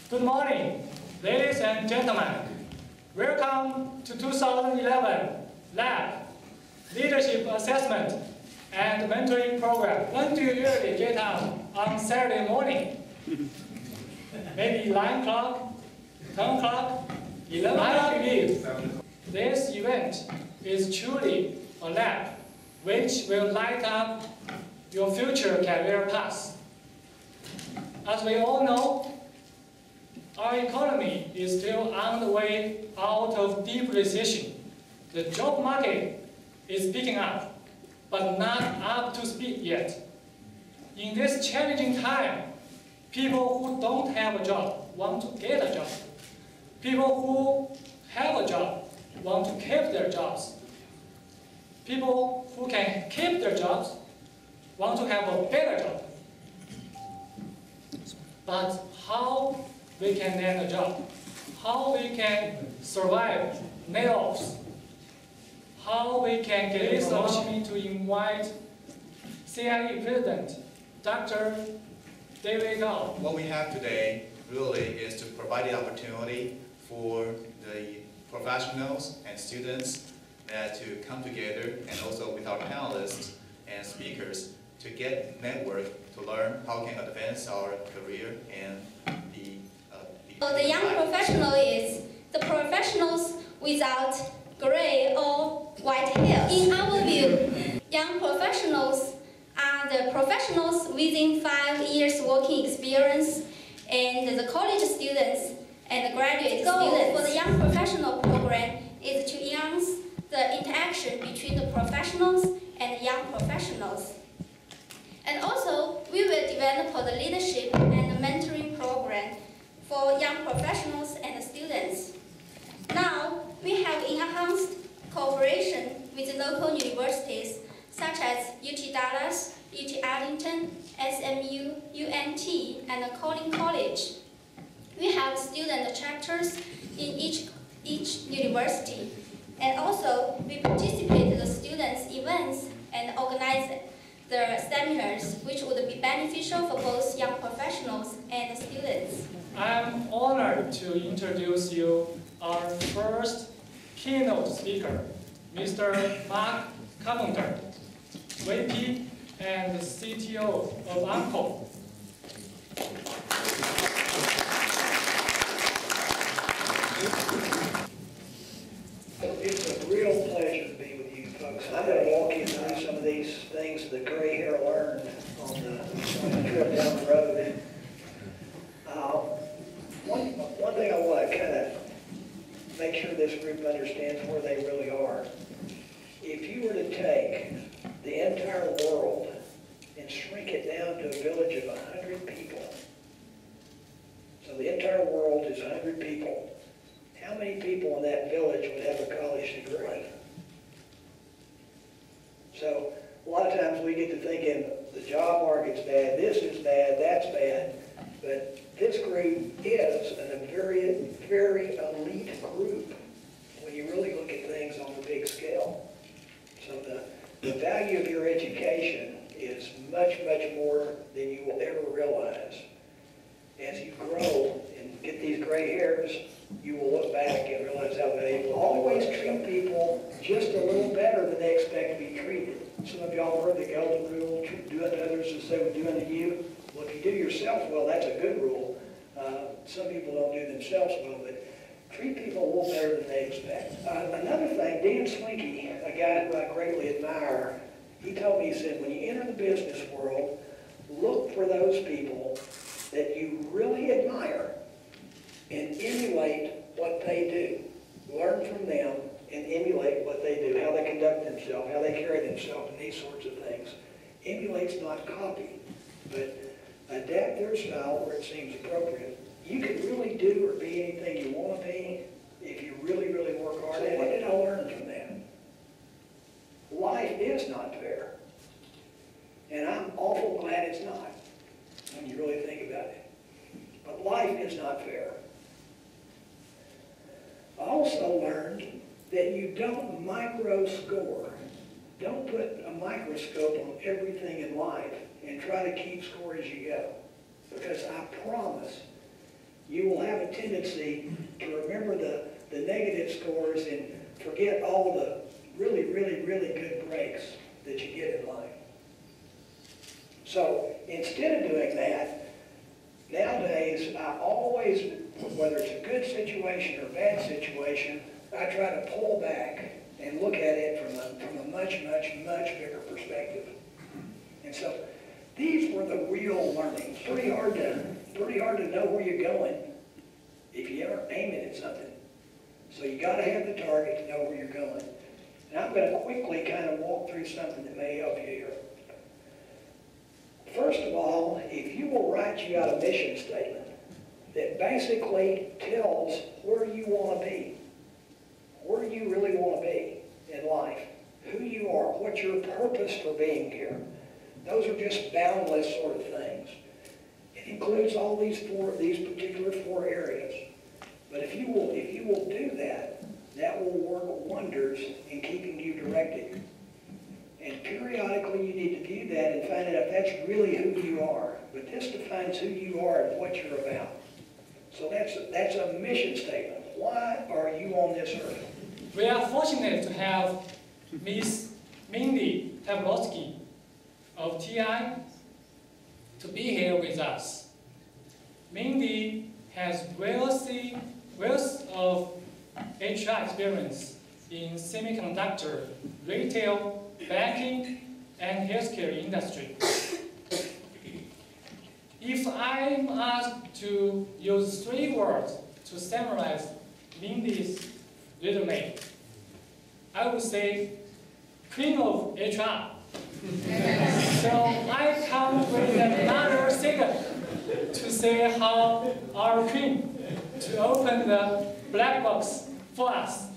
Good morning, ladies and gentlemen. Welcome to 2011 Lab Leadership Assessment and Mentoring Program. When do you usually get up on Saturday morning? Maybe 9 o'clock, 10 o'clock, 11 o'clock? I believe this event is truly a lab which will light up your future career path. As we all know, our economy is still on the way out of deep recession. The job market is picking up, but not up to speed yet. In this challenging time, people who don't have a job want to get a job. People who have a job want to keep their jobs. People who can keep their jobs want to have a better job. But how we can land a job? How we can survive layoffs? How we can get this opportunity to invite CIE President, Dr. David Gao. What we have today really is to provide the opportunity for the professionals and students to come together, and also with our panelists and speakers to get network to learn how can advance our career and the young professional is the professionals without gray or white hair. In our view, young professionals are the professionals within 5 years working experience, and the college students and the graduate students. For the young professional program is to enhance the interaction between the professionals and the young professionals. And also, we will develop the leadership and the mentoring program for young professionals and students. Now, we have enhanced cooperation with local universities such as UT Dallas, UT Arlington, SMU, UNT, and Collin College. We have student chapters in each university. And also, we participate in the students' events and organize the seminars, which would be beneficial for both young professionals and students. I'm honored to introduce you our first keynote speaker, Mr. Mark Carpenter, VP and CTO of Oncor. It's a real pleasure to be with you folks. I'm going to walk you through some of these things the gray hair learned on the trip down the road. One thing I want to kind of make sure this group understands where they really are. If you were to take the entire world and shrink it down to a village of 100 people, so the entire world is 100 people, how many people in that village would have a college degree? So a lot of times we get to thinking the job market's bad, this is bad, that's bad, but this group is a very, very elite group when you really look at things on the big scale. So the value of your education is much, much more than you will ever realize. As you grow and get these gray hairs, you will look back and realize how valuable. Always treat people just a little better than they expect to be treated. Some of y'all heard the golden rule, do unto others as they would do unto you. Well, if you do yourself well, that's a good rule. Some people don't do themselves well, but treat people a little better than they expect. Another thing, Dan Swinky, a guy who I greatly admire, he told me, he said, when you enter the business world, look for those people that you really admire and emulate what they do. Learn from them and emulate what they do, how they conduct themselves, how they carry themselves, and these sorts of things. Emulate's not copy, but adapt their style where it seems appropriate. You can really do or be anything you want to be if you really, really work hard at it. What did I learn from that? Life is not fair. And I'm awful glad it's not, when you really think about it. But life is not fair. I also learned that you don't micro-score. Don't put a microscope on everything in life and try to keep score as you go. Because I promise you will have a tendency to remember the negative scores and forget all the really, really, really good breaks that you get in life. So instead of doing that, nowadays I always, whether it's a good situation or a bad situation, I try to pull back and look at it from a much, much, much bigger perspective. And so these were the real learnings. Pretty hard to know where you're going if you aren't aiming at something. So you got to have the target to know where you're going. And I'm going to quickly kind of walk through something that may help you here. First of all, if you will write you out a mission statement that basically tells where you want to be, where you really want to be in life, who you are, what's your purpose for being here. Those are just boundless sort of things. It includes all these particular 4 areas. But if you will do that, that will work wonders in keeping you directed. And periodically you need to do that and find out if that's really who you are. But this defines who you are and what you're about. So that's a mission statement. Why are you on this earth? We are fortunate to have Ms. Mindy Tablowski of TI to be here with us. Mindy has wealth of HR experience in semiconductor, retail, banking, and healthcare industry. If I'm asked to use 3 words to summarize Mindy's resume, I would say Queen of HR. So I come with another second to say how our Queen to open the black box for us.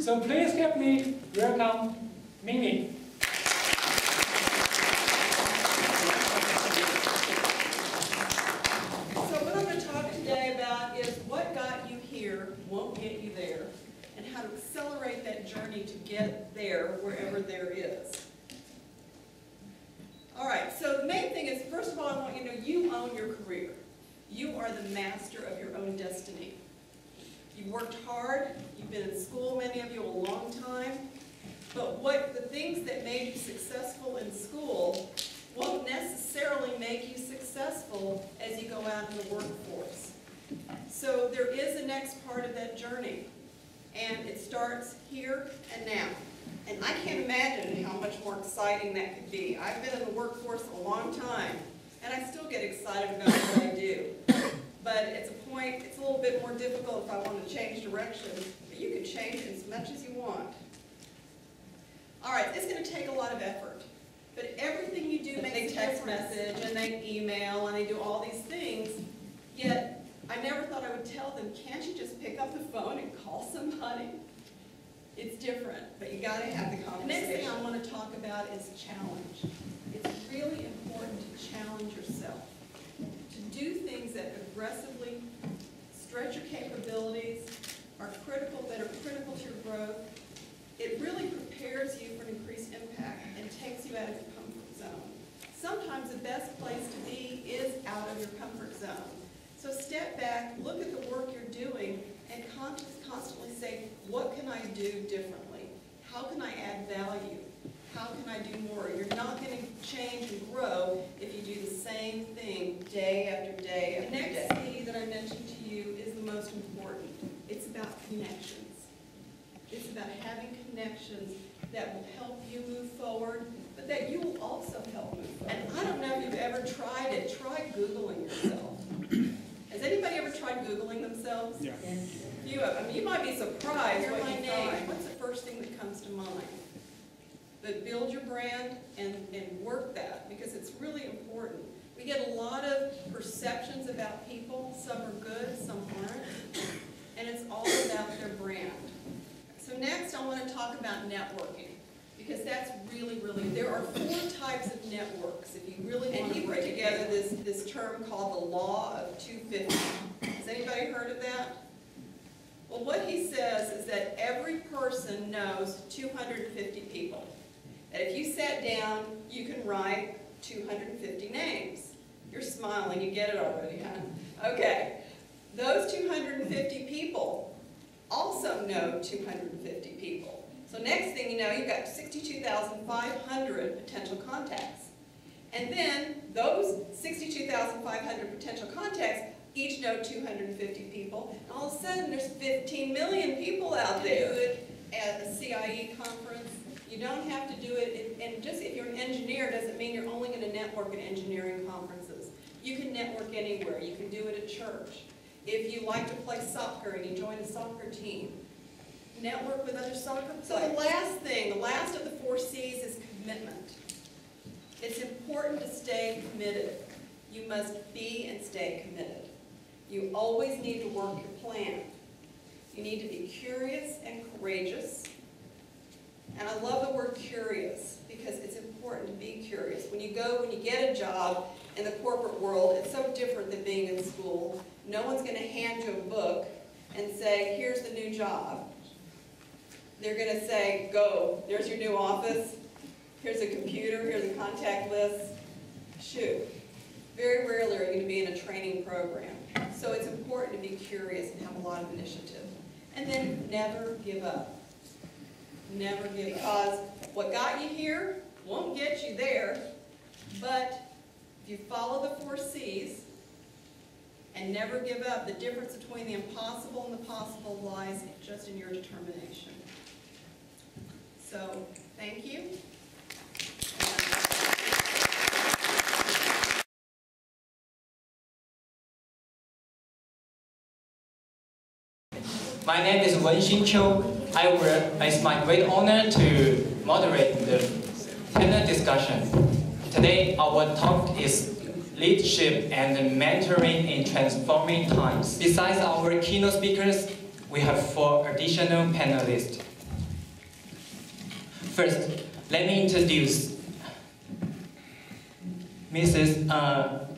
So please help me welcome Mindy. So what I'm going to talk today about is what got you here won't get you there, and how to accelerate that journey to get there wherever there is. All right, so the main thing is, first of all, I want you to know you own your career. You are the master of your own destiny. You've worked hard, you've been in school, many of you, a long time, but the things that made you successful in school won't necessarily make you successful as you go out in the workforce. So there is a next part of that journey, and it starts here and now. And I can't imagine how much more exciting that could be. I've been in the workforce a long time, and I still get excited about what I do. But it's a little bit more difficult if I want to change direction, but you can change it as much as you want. All right, it's going to take a lot of effort, but everything you do makes a difference. They text message, and they email, and they do all these things, yet I never thought I would tell them, can't you just pick up the phone and call somebody? It's different, but you got to have the conversation. The next thing I want to talk about is challenge. It's really important to challenge yourself, to do things that aggressively stretch your capabilities, that are critical to your growth. It really prepares you for an increased impact and takes you out of your comfort zone. Sometimes the best place to be is out of your comfort zone. So step back, look at the work you're doing, and constantly say, what can I do differently? How can I add value? How can I do more? You're not going to change and grow if you do the same thing day after day after day. The next C that I mentioned to you is the most important. It's about connections. It's about having connections that will help you move forward, but that you will also help move forward. And I don't know if you've ever tried it. Try Googling yourself. Has anybody ever tried Googling themselves? Yeah. You might be surprised. Hear my name. What's the first thing that comes to mind? But build your brand and work that, because it's really important. We get a lot of perceptions about people. Some are good, some aren't. And it's all about their brand. So next I want to talk about networking, because that's really, there are 4 types of networks if you really want to put together this term called the Law of 250. Has anybody heard of that? Well, what he says is that every person knows 250 people. That if you sat down, you can write 250 names. You're smiling, you get it already, huh? Okay. Those 250 people also know 250 people. So next thing you know, you've got 62,500 potential contacts. And then those 62,500 potential contacts each know 250 people. And all of a sudden, there's 15 million people out there. Do it at a CIE conference. You don't have to do it, and just if you're an engineer doesn't mean you're only going to network at engineering conferences. You can network anywhere. You can do it at church. If you like to play soccer and you join a soccer team, network with other soccer players. So the last thing, the last of the 4 C's is commitment. It's important to stay committed. You must be and stay committed. You always need to work your plan. You need to be curious and courageous. And I love the word curious because it's important to be curious. When you get a job in the corporate world, it's so different than being in school. No one's going to hand you a book and say, here's the new job. They're going to say, go, there's your new office, here's a computer, here's a contact list, shoot. Very rarely are you going to be in a training program. So it's important to be curious and have a lot of initiative. And then never give up. Never give up. Because what got you here won't get you there, but if you follow the 4 C's and never give up, the difference between the impossible and the possible lies just in your determination. So, thank you. My name is Wenxin Qiu. It's my great honor to moderate the panel discussion. Today, our talk is Leadership and Mentoring in Transforming Times. Besides our keynote speakers, we have 4 additional panelists. First, let me introduce Mrs.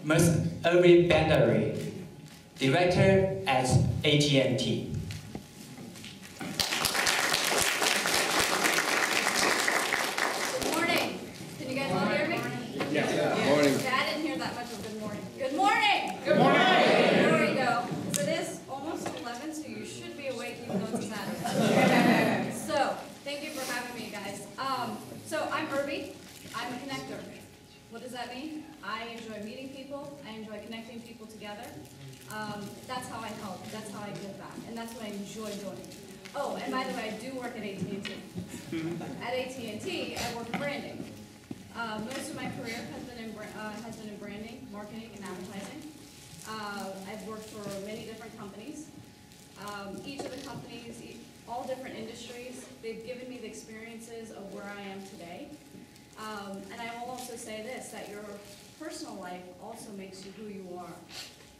Ms. Irvi Bandari, Director at AT&T. What does that mean? I enjoy meeting people. I enjoy connecting people together. That's how I help. That's how I give back. And that's what I enjoy doing. Oh, and by the way, I do work at AT&T. At AT&T, I work in branding. Most of my career has been in branding, marketing, and advertising. I've worked for many different companies. Each of the companies, all different industries, they've given me the experiences of where I am today. And I will also say this, that your personal life also makes you who you are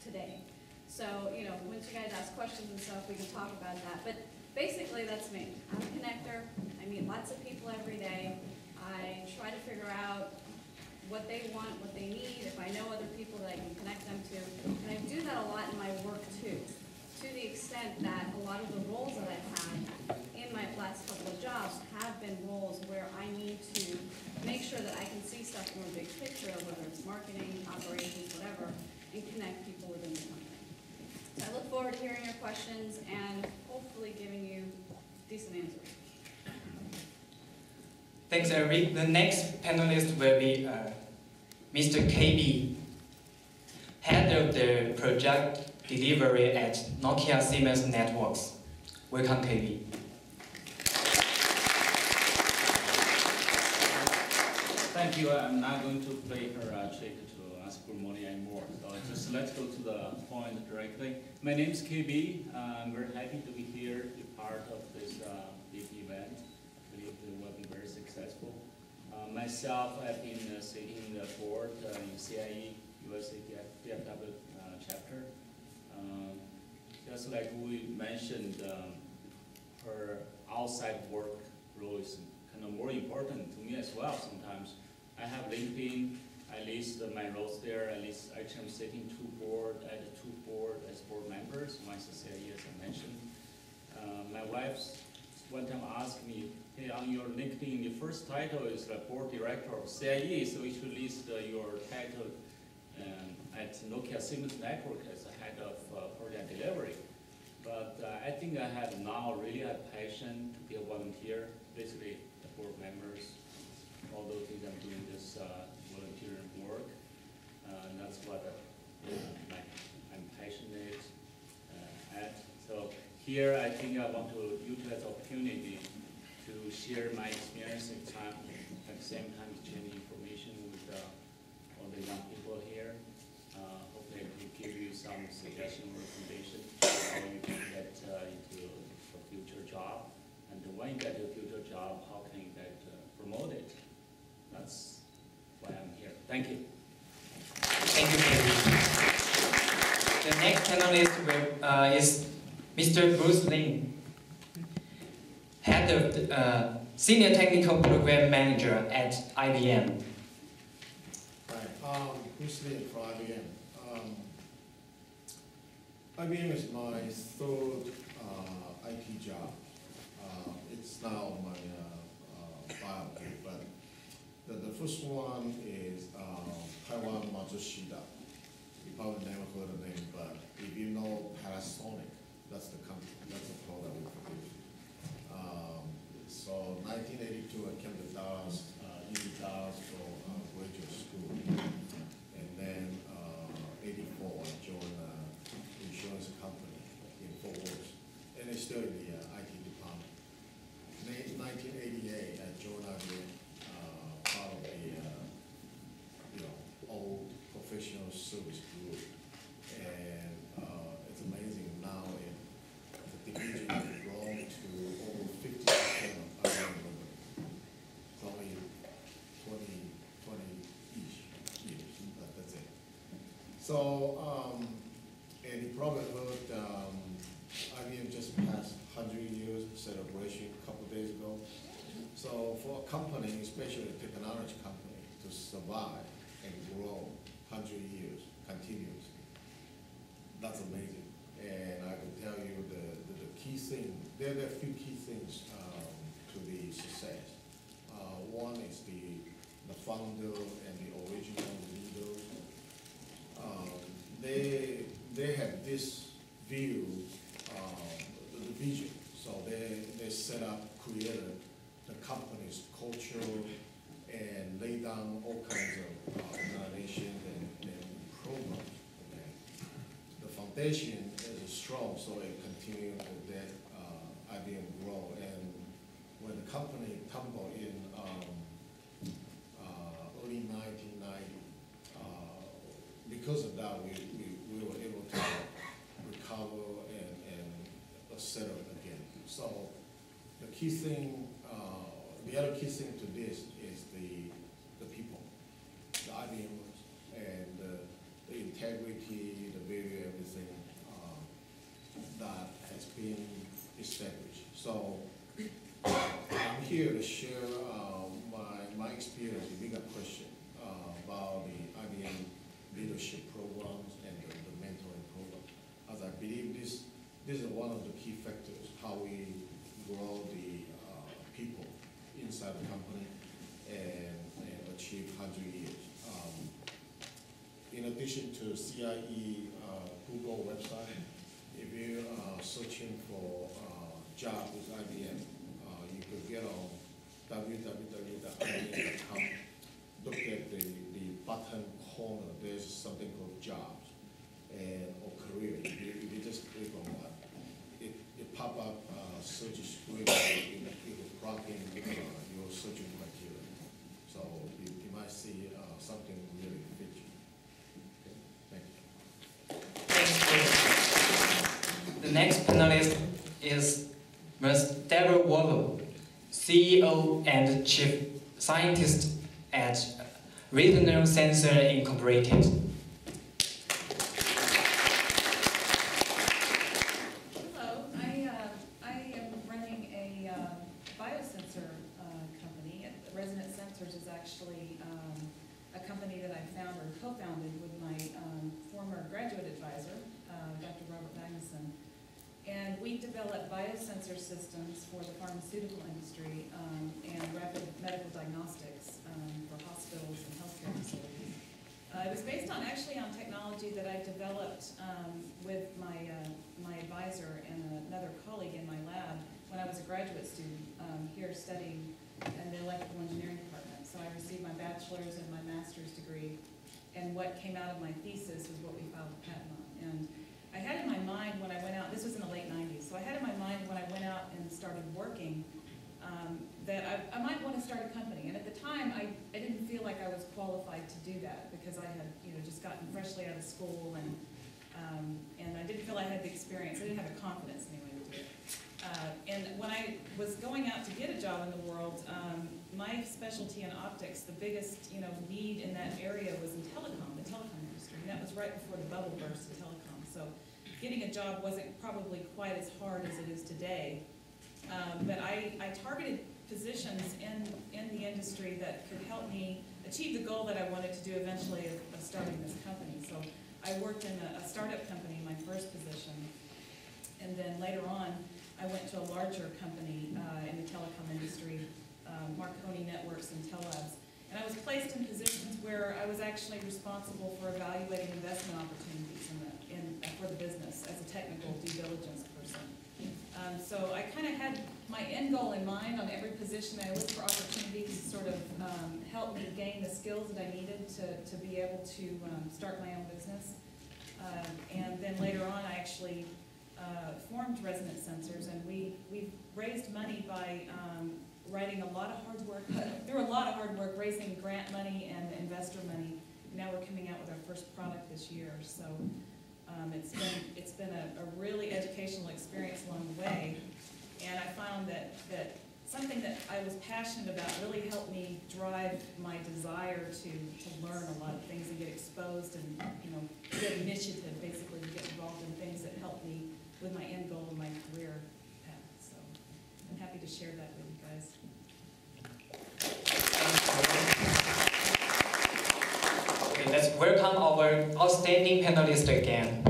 today. So, you know, once you guys ask questions and stuff, we can talk about that. But basically, that's me. I'm a connector. I meet lots of people every day. I try to figure out what they want, what they need, if I know other people that I can connect them to. And I do that a lot in my work, too, to the extent that a lot of the roles that I've had in my last couple of jobs have been roles where I need to make sure that I can see stuff from a big picture, whether it's marketing, operations, whatever, and connect people within the company. So I look forward to hearing your questions and hopefully giving you decent answers. Thanks, Eric. The next panelist will be Mr. KB, head of the project delivery at Nokia Siemens Networks. Welcome, KB. Thank you. I'm not going to play her trick to ask for money anymore. So just let's go to the point directly. My name is KB. I'm very happy to be here, be part of this big event. I believe it will be very successful. Myself, I've been sitting in the board in CIE, USA DFW chapter. Just like we mentioned, her outside work role is kind of more important to me as well sometimes. I have LinkedIn, I list my roles there, I actually am sitting two board as board members, once a CIE as I mentioned. My wife one time asked me, hey, on your LinkedIn, the first title is the board director of CIE, so you should list your title at Nokia Siemens Network as the head of project delivery. But I think I have now really a passion to be a volunteer, basically the board members, all those things I'm doing this volunteer work. And that's what I'm passionate at. So here I think I want to utilize the opportunity to share my experience at the same time exchanging information with all the young people here. Hopefully I can give you some suggestion or recommendation how you can get into a future job. And when you get to a future job, how can you get promoted? That's why I'm here. Thank you. Thank you, David. The next panelist is Mr. Bruce Lin, head of the, Senior Technical Program Manager at IBM. Right, Bruce Lin from IBM. IBM is my third IT job. It's now my bio, but the first one is Taiwan Matsushita. You probably never heard the name, but if you know Panasonic, that's the company, that's the product we produce. So 1982, I came to Dallas, Dallas for graduate school, and then 84, I joined an insurance company in Fort Worth, and it's still in the IT department. In 1988, I joined IBM, part of the old professional service group, and it's amazing now. The division has grown to over 50% of IBM revenue. It's only 20-ish years, but that's it. So, and you probably heard IBM just passed 100 years celebration a couple of days ago. So for a company, especially a technology company, to survive and grow 100 years continuously, that's amazing. And I can tell you the key thing, there are a few key things to the success. One is the founder and the original leaders. They have this view, the vision. So they set up, created the company's culture and lay down all kinds of organization and programs. Okay. The foundation is strong, so it continues to let IBM grow. And when the company tumbled in early 1990, because of that, we were able to recover and settle again. So the key thing, the other key thing to this is the people, the IBMers, and the integrity, the value, everything that has been established. So I'm here to share my experience, the bigger question about the IBM leadership programs and the mentoring program, as I believe this is one of the key factors how we grow the people inside the company and achieve 100 years. In addition to CIE Google website, if you are searching for job with IBM, you could get on www.ibm.com. Look at the bottom corner, there's something called jobs or career. If you just click on that, it pop up search screen. It will plug in your searching criteria. So you might see something really fit you. Okay. Thank you. The next panelist is Ms. Deborah Wallow, CEO and Chief Scientist at Retinal Sensor Incorporated. Hello, I am running a biosensor company. Resonant Sensors is actually a company that I founded or co-founded with my former graduate advisor, Dr. Robert Magnuson. And we develop biosensor systems for the pharmaceutical industry and rapid medical diagnostics for hospitals and healthcare facilities. It was based on actually on technology that I developed with my advisor and another colleague in my lab when I was a graduate student here studying in the electrical engineering department. So I received my bachelor's and my master's degree, and what came out of my thesis was what we filed a patent on. And I had in my mind when I went out, this was in the late 90s, so I had in my mind when I went out and started working that I might want to start a company. And at the time, I didn't feel like I was qualified to do that because I had just gotten freshly out of school, and I didn't feel I had the experience. I didn't have the confidence anyway to do it. And when I was going out to get a job in the world, my specialty in optics, the biggest need in that area was in the telecom industry. And that was right before the bubble burst in telecom. So getting a job wasn't probably quite as hard as it is today. But I targeted positions in the industry that could help me achieve the goal that I wanted to do eventually of starting this company. So I worked in a startup company in my first position, and then later on I went to a larger company in the telecom industry, Marconi Networks and Telabs. And I was placed in positions where I was actually responsible for evaluating investment opportunities for the business as a technical due diligence person. So I kind of had my end goal in mind on every position. I looked for opportunities to sort of help me gain the skills that I needed to be able to start my own business. And then later on, I actually formed Resonant Sensors, and we raised money by writing a lot of hard work, through a lot of hard work, raising grant money and investor money. Now we're coming out with our first product this year. So it's been a really educational experience along the way, and I found that something that I was passionate about really helped me drive my desire to learn a lot of things and get exposed and get initiative, basically, to get involved in things that helped me with my end goal and my career path. So I'm happy to share that with you guys. Okay, let's welcome our outstanding panelists again.